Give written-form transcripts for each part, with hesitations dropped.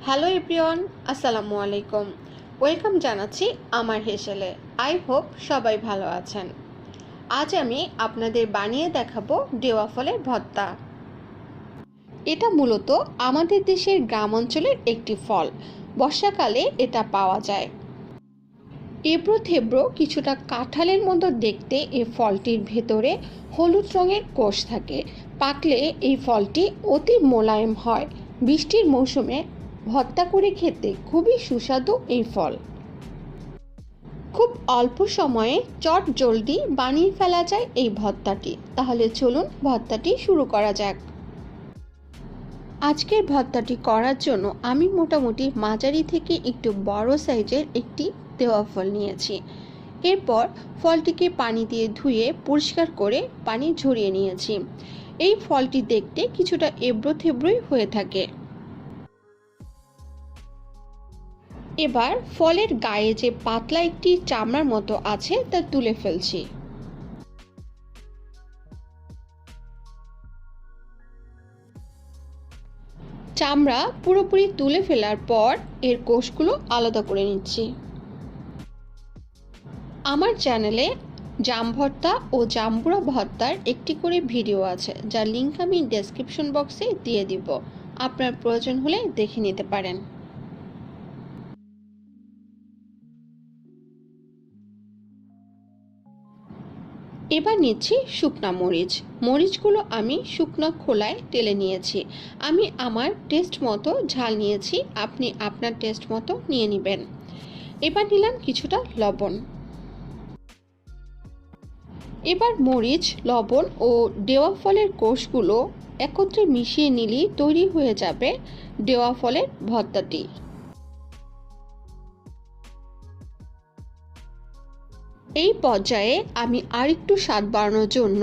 Hello everyone, আসসালামু আলাইকুম। Welcome জানাচ্ছি আমার হেসেলে। আই হোপ সবাই ভালো আছেন। আজ আমি আপনাদের বানিয়ে দেখাবো ডেওয়া ফলের ভর্তা। এটা মূলত আমাদের দেশের গ্রাম অঞ্চলের একটি ফল। বর্ষাকালে এটা পাওয়া যায়। এবড়ো থেবড়ো কিছুটা কাঁঠালের মতো দেখতে এই ফলটির ভেতরে হলুদ রঙের কোষ থাকে। পাকলে এই ফলটি অতি মোলায়েম হয়। বৃষ্টির মৌসুমে ভর্তা করে খেতে খুবই সুস্বাদু এই ফল। খুব অল্প সময়ে চট জলদি বানিয়ে ফেলা যায় এই ভর্তাটি। তাহলে চলুন ভর্তাটি শুরু করা যাক। আজকের ভর্তাটি করার জন্য আমি মোটামুটি মাঝারি থেকে একটু বড় সাইজের একটি দেওয়া ফল নিয়েছি। এরপর ফলটিকে পানি দিয়ে ধুয়ে পরিষ্কার করে পানি ঝরিয়ে নিয়েছি। এই ফলটি দেখতে কিছুটা এবড়ো থেবড়োই হয়ে থাকে। এবার ফলের গায়ে যে পাতলা একটি চামড়ার মতো আছে তা তুলে ফেলছি। চামড়া পুরোপুরি তুলে ফেলার পর এর কোষগুলো আলাদা করে নিচ্ছি। আমার চ্যানেলে জাম ভর্তা ও জাম্বুরা ভর্তার একটি করে ভিডিও আছে, যার লিংক আমি ডেসক্রিপশন বক্সে দিয়ে দিব। আপনার প্রয়োজন হলে দেখে নিতে পারেন। এবার নিচ্ছি শুকনা মরিচ। মরিচগুলো আমি শুকনো খোলায় টেলে নিয়েছি। আমি আমার টেস্ট মতো ঝাল নিয়েছি, আপনি আপনার টেস্ট মতো নিয়ে নেবেন। এবার নিলাম কিছুটা লবণ। এবার মরিচ, লবণ ও ডেওয়া ফলের কোষগুলো একত্রে মিশিয়ে নিলেই তৈরি হয়ে যাবে ডেওয়া ফলের ভর্তাটি। এই পর্যায়ে আমি আরেকটু স্বাদ বাড়ানোর জন্য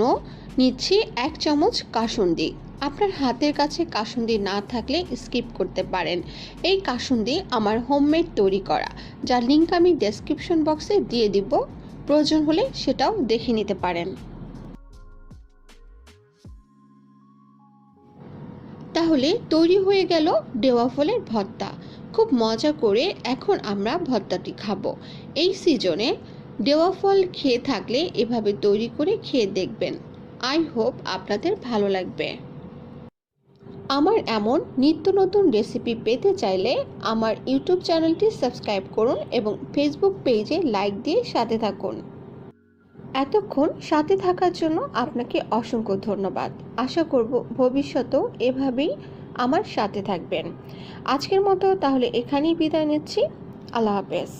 নিচ্ছি 1 চামচ কাসুন্দি। আপনার হাতের কাছে কাসুন্দি না থাকলে স্কিপ করতে পারেন। এই কাসুন্দি আমার হোমমেড তৈরি করা, যার লিংক আমি ডেসক্রিপশন বক্সে দিয়ে দিব। প্রয়োজন হলে সেটাও দেখে নিতে পারেন। তাহলে তৈরি হয়ে গেল ডেওয়া ফলের ভর্তা। খুব মজা করে এখন আমরা ভর্তাটি খাবো। এই সিজনে ডেওয়া ফল খেয়ে থাকলে এভাবে তৈরি করে খেয়ে দেখবেন। আই হোপ আপনাদের ভালো লাগবে। আমার এমন নিত্য নতুন রেসিপি পেতে চাইলে আমার ইউটিউব চ্যানেলটি সাবস্ক্রাইব করুন এবং ফেসবুক পেজে লাইক দিয়ে সাথে থাকুন। এতক্ষণ সাথে থাকার জন্য আপনাকে অসংখ্য ধন্যবাদ। আশা করব ভবিষ্যতেও এভাবেই আমার সাথে থাকবেন। আজকের মতো তাহলে এখানেই বিদায় নিচ্ছি। আল্লাহ হাফেজ।